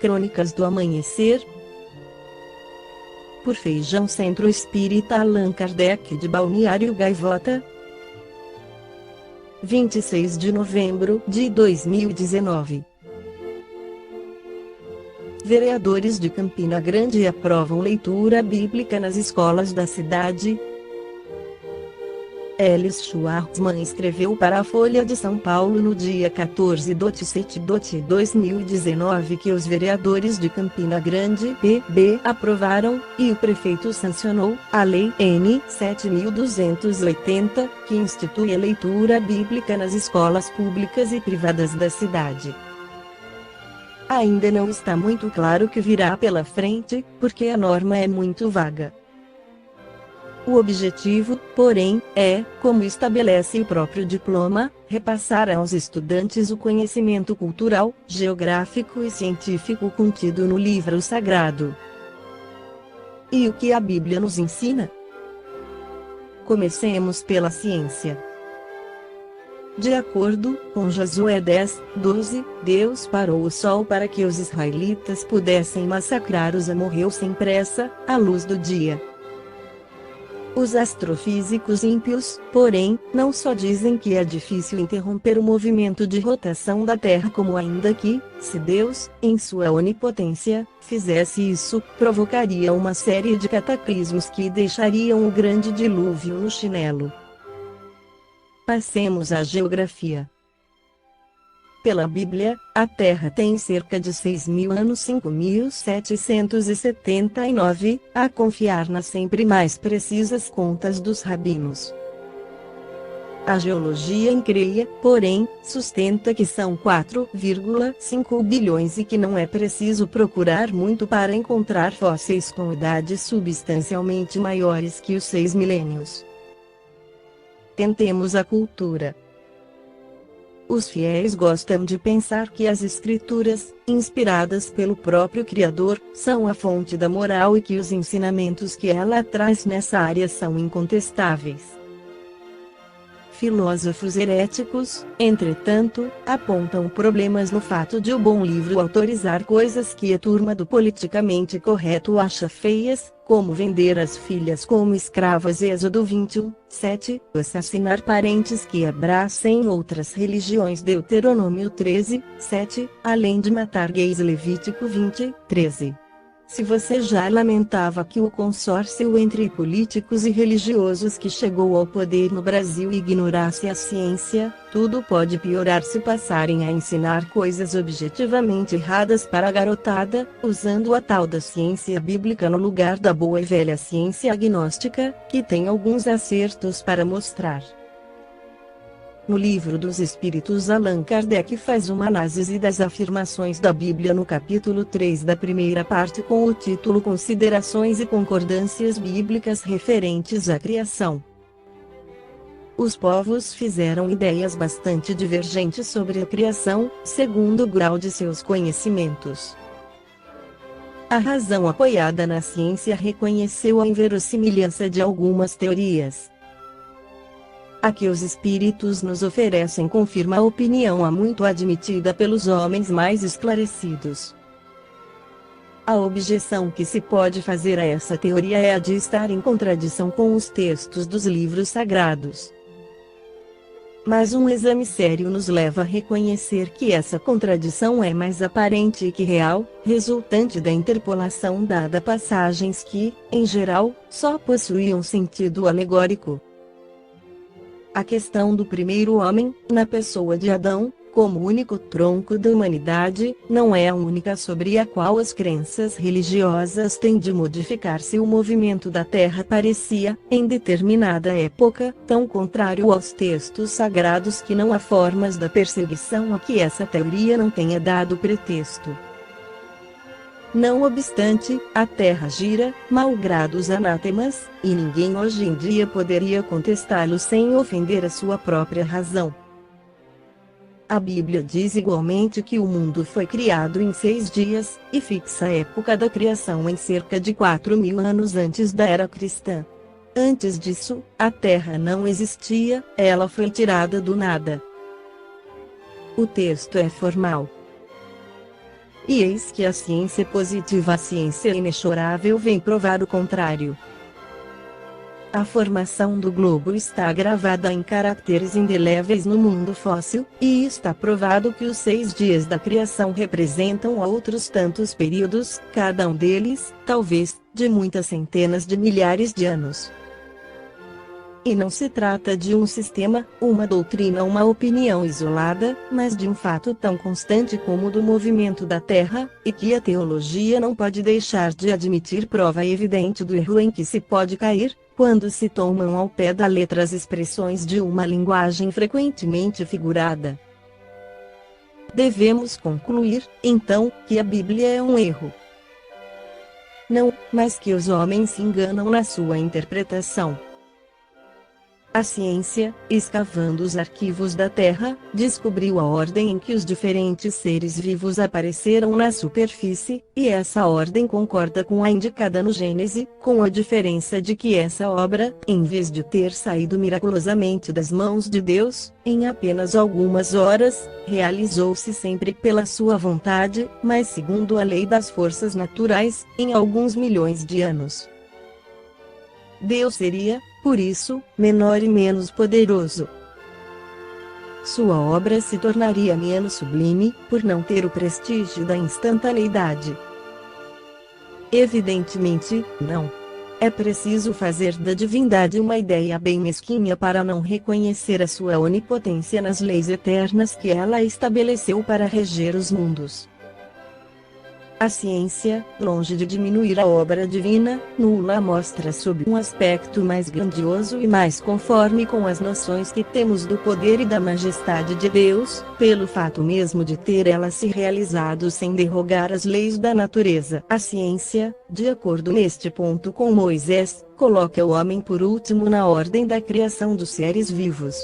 Crônicas do Amanhecer. Por Feijão Centro Espírita Allan Kardec de Balneário Gaivota. 26 de novembro de 2019. Vereadores de Campina Grande aprovam leitura bíblica nas escolas da cidade. Elis Schwartzman escreveu para a Folha de São Paulo no dia 14/7/2019 que os vereadores de Campina Grande, PB, aprovaram, e o prefeito sancionou, a Lei N. 7.280, que institui a leitura bíblica nas escolas públicas e privadas da cidade. Ainda não está muito claro o que virá pela frente, porque a norma é muito vaga. O objetivo, porém, é, como estabelece o próprio diploma, repassar aos estudantes o conhecimento cultural, geográfico e científico contido no livro sagrado. E o que a Bíblia nos ensina? Comecemos pela ciência. De acordo com Josué 10:12, Deus parou o sol para que os israelitas pudessem massacrar os amorreus sem pressa, à luz do dia. Os astrofísicos ímpios, porém, não só dizem que é difícil interromper o movimento de rotação da Terra, como ainda que, se Deus, em sua onipotência, fizesse isso, provocaria uma série de cataclismos que deixariam o grande dilúvio no chinelo. Passemos à geografia. Pela Bíblia, a Terra tem cerca de 6.000 anos, 5.779, a confiar nas sempre mais precisas contas dos rabinos. A geologia incréia, porém, sustenta que são 4,5 bilhões e que não é preciso procurar muito para encontrar fósseis com idades substancialmente maiores que os 6 milênios. Tentemos a cultura. Os fiéis gostam de pensar que as escrituras, inspiradas pelo próprio Criador, são a fonte da moral e que os ensinamentos que ela traz nessa área são incontestáveis. Filósofos heréticos, entretanto, apontam problemas no fato de o bom livro autorizar coisas que a turma do politicamente correto acha feias, como vender as filhas como escravas, Êxodo 21:7, assassinar parentes que abracem outras religiões, Deuteronômio 13:7, além de matar gays, Levítico 20:13. Se você já lamentava que o consórcio entre políticos e religiosos que chegou ao poder no Brasil ignorasse a ciência, tudo pode piorar se passarem a ensinar coisas objetivamente erradas para a garotada, usando a tal da ciência bíblica no lugar da boa e velha ciência agnóstica, que tem alguns acertos para mostrar. No Livro dos Espíritos, Allan Kardec faz uma análise das afirmações da Bíblia no capítulo 3 da primeira parte com o título Considerações e Concordâncias Bíblicas referentes à criação. Os povos fizeram ideias bastante divergentes sobre a criação, segundo o grau de seus conhecimentos. A razão apoiada na ciência reconheceu a inverossimilhança de algumas teorias. A que os espíritos nos oferecem confirma a opinião há muito admitida pelos homens mais esclarecidos. A objeção que se pode fazer a essa teoria é a de estar em contradição com os textos dos livros sagrados. Mas um exame sério nos leva a reconhecer que essa contradição é mais aparente que real, resultante da interpolação dada a passagens que, em geral, só possuíam sentido alegórico. A questão do primeiro homem, na pessoa de Adão, como único tronco da humanidade, não é a única sobre a qual as crenças religiosas têm de modificar-se. O movimento da Terra parecia, em determinada época, tão contrário aos textos sagrados que não há formas da perseguição a que essa teoria não tenha dado pretexto. Não obstante, a Terra gira, malgrado os anátemas, e ninguém hoje em dia poderia contestá-lo sem ofender a sua própria razão. A Bíblia diz igualmente que o mundo foi criado em 6 dias, e fixa a época da criação em cerca de 4.000 anos antes da era cristã. Antes disso, a Terra não existia, ela foi tirada do nada. O texto é formal. E eis que a ciência positiva, a ciência inexorável, vem provar o contrário. A formação do globo está gravada em caracteres indeléveis no mundo fóssil, e está provado que os 6 dias da criação representam outros tantos períodos, cada um deles, talvez, de muitas centenas de milhares de anos. E não se trata de um sistema, uma doutrina ou uma opinião isolada, mas de um fato tão constante como o do movimento da Terra, e que a teologia não pode deixar de admitir prova evidente do erro em que se pode cair, quando se tomam ao pé da letra as expressões de uma linguagem frequentemente figurada. Devemos concluir, então, que a Bíblia é um erro. Não, mas que os homens se enganam na sua interpretação. A ciência, escavando os arquivos da Terra, descobriu a ordem em que os diferentes seres vivos apareceram na superfície, e essa ordem concorda com a indicada no Gênesis, com a diferença de que essa obra, em vez de ter saído miraculosamente das mãos de Deus, em apenas algumas horas, realizou-se sempre pela sua vontade, mas segundo a lei das forças naturais, em alguns milhões de anos. Deus seria, por isso, menor e menos poderoso. Sua obra se tornaria menos sublime, por não ter o prestígio da instantaneidade. Evidentemente, não. É preciso fazer da divindade uma ideia bem mesquinha para não reconhecer a sua onipotência nas leis eternas que ela estabeleceu para reger os mundos. A ciência, longe de diminuir a obra divina, nula mostra sob um aspecto mais grandioso e mais conforme com as noções que temos do poder e da majestade de Deus, pelo fato mesmo de ter ela se realizado sem derrogar as leis da natureza. A ciência, de acordo neste ponto com Moisés, coloca o homem por último na ordem da criação dos seres vivos.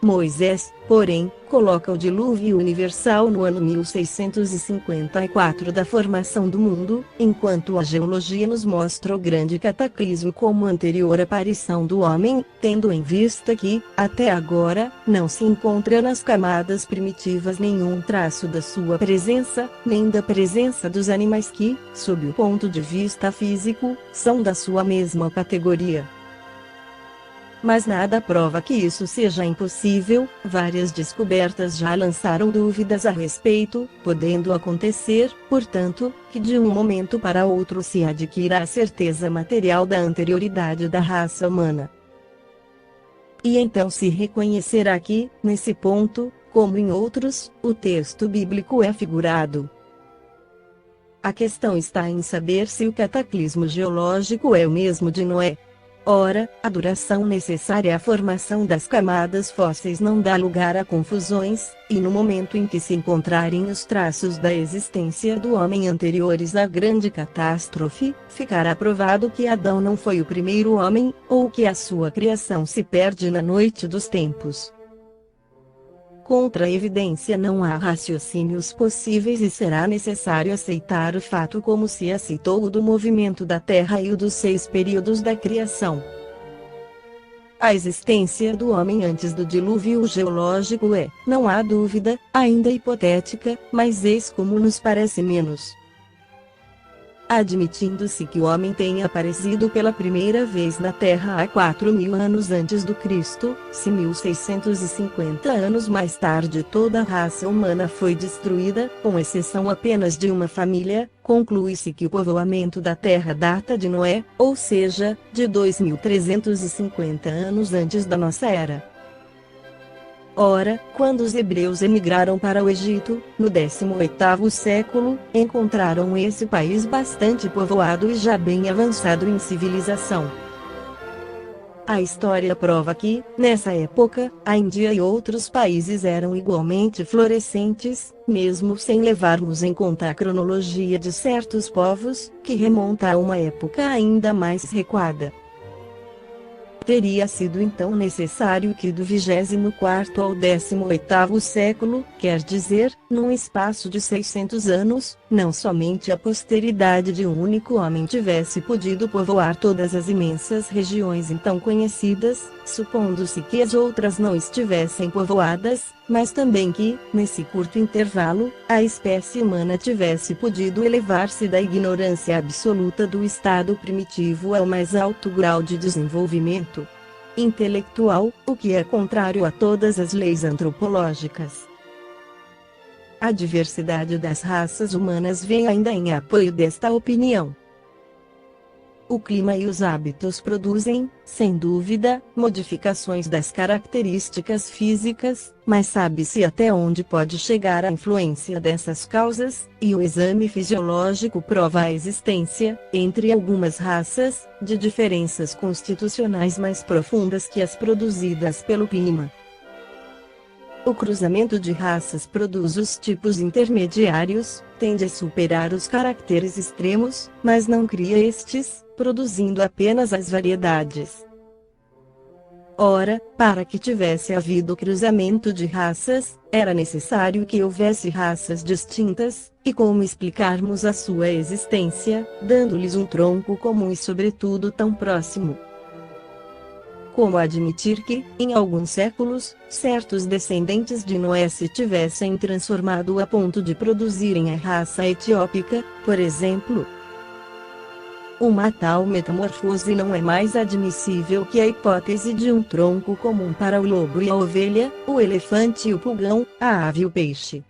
Moisés, porém, coloca o dilúvio universal no ano 1654 da formação do mundo, enquanto a geologia nos mostra o grande cataclismo como anterior aparição do homem, tendo em vista que, até agora, não se encontra nas camadas primitivas nenhum traço da sua presença, nem da presença dos animais que, sob o ponto de vista físico, são da sua mesma categoria. Mas nada prova que isso seja impossível, várias descobertas já lançaram dúvidas a respeito, podendo acontecer, portanto, que de um momento para outro se adquira a certeza material da anterioridade da raça humana. E então se reconhecerá que, nesse ponto, como em outros, o texto bíblico é figurado. A questão está em saber se o cataclismo geológico é o mesmo de Noé. Ora, a duração necessária à formação das camadas fósseis não dá lugar a confusões, e no momento em que se encontrarem os traços da existência do homem anteriores à grande catástrofe, ficará provado que Adão não foi o primeiro homem, ou que a sua criação se perde na noite dos tempos. Contra a evidência não há raciocínios possíveis e será necessário aceitar o fato como se aceitou o do movimento da Terra e o dos 6 períodos da criação. A existência do homem antes do dilúvio geológico é, não há dúvida, ainda hipotética, mas eis como nos parece menos. Admitindo-se que o homem tenha aparecido pela primeira vez na Terra há 4.000 anos antes do Cristo, se 1650 anos mais tarde toda a raça humana foi destruída, com exceção apenas de uma família, conclui-se que o povoamento da Terra data de Noé, ou seja, de 2.350 anos antes da nossa era. Ora, quando os hebreus emigraram para o Egito, no 18º século, encontraram esse país bastante povoado e já bem avançado em civilização. A história prova que, nessa época, a Índia e outros países eram igualmente florescentes, mesmo sem levarmos em conta a cronologia de certos povos, que remonta a uma época ainda mais recuada. Teria sido então necessário que do 24º ao 18º século, quer dizer, num espaço de 600 anos, não somente a posteridade de um único homem tivesse podido povoar todas as imensas regiões então conhecidas, supondo-se que as outras não estivessem povoadas, mas também que, nesse curto intervalo, a espécie humana tivesse podido elevar-se da ignorância absoluta do estado primitivo ao mais alto grau de desenvolvimento intelectual, o que é contrário a todas as leis antropológicas. A diversidade das raças humanas vem ainda em apoio desta opinião. O clima e os hábitos produzem, sem dúvida, modificações das características físicas, mas sabe-se até onde pode chegar a influência dessas causas, e o exame fisiológico prova a existência, entre algumas raças, de diferenças constitucionais mais profundas que as produzidas pelo clima. O cruzamento de raças produz os tipos intermediários, tende a superar os caracteres extremos, mas não cria estes, produzindo apenas as variedades. Ora, para que tivesse havido cruzamento de raças, era necessário que houvesse raças distintas, e como explicarmos a sua existência, dando-lhes um tronco comum e sobretudo tão próximo? Como admitir que, em alguns séculos, certos descendentes de Noé se tivessem transformado a ponto de produzirem a raça etiópica, por exemplo? Uma tal metamorfose não é mais admissível que a hipótese de um tronco comum para o lobo e a ovelha, o elefante e o pulgão, a ave e o peixe.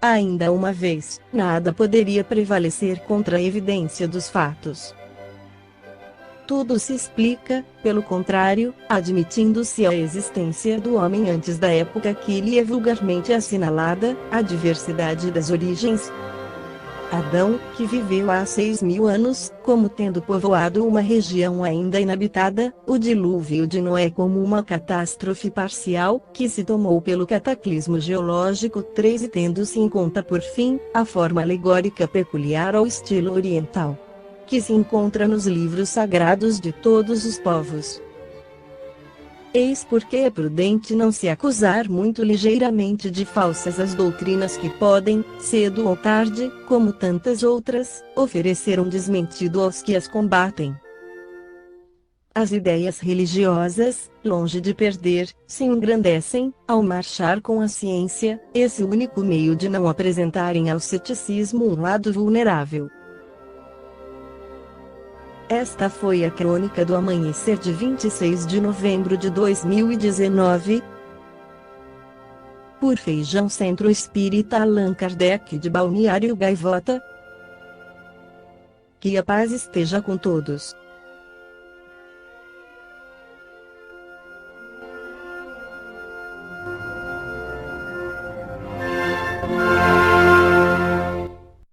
Ainda uma vez, nada poderia prevalecer contra a evidência dos fatos. Tudo se explica, pelo contrário, admitindo-se a existência do homem antes da época que lhe é vulgarmente assinalada, a diversidade das origens. Adão, que viveu há 6.000 anos, como tendo povoado uma região ainda inabitada, o dilúvio de Noé como uma catástrofe parcial, que se tomou pelo cataclismo geológico 3 e tendo-se em conta por fim, a forma alegórica peculiar ao estilo oriental, que se encontra nos livros sagrados de todos os povos. Eis porque é prudente não se acusar muito ligeiramente de falsas as doutrinas que podem, cedo ou tarde, como tantas outras, oferecer um desmentido aos que as combatem. As ideias religiosas, longe de perder, se engrandecem, ao marchar com a ciência, esse único meio de não apresentarem ao ceticismo um lado vulnerável. Esta foi a crônica do amanhecer de 26 de novembro de 2019. Por Feijão Centro Espírita Allan Kardec de Balneário Gaivota. Que a paz esteja com todos.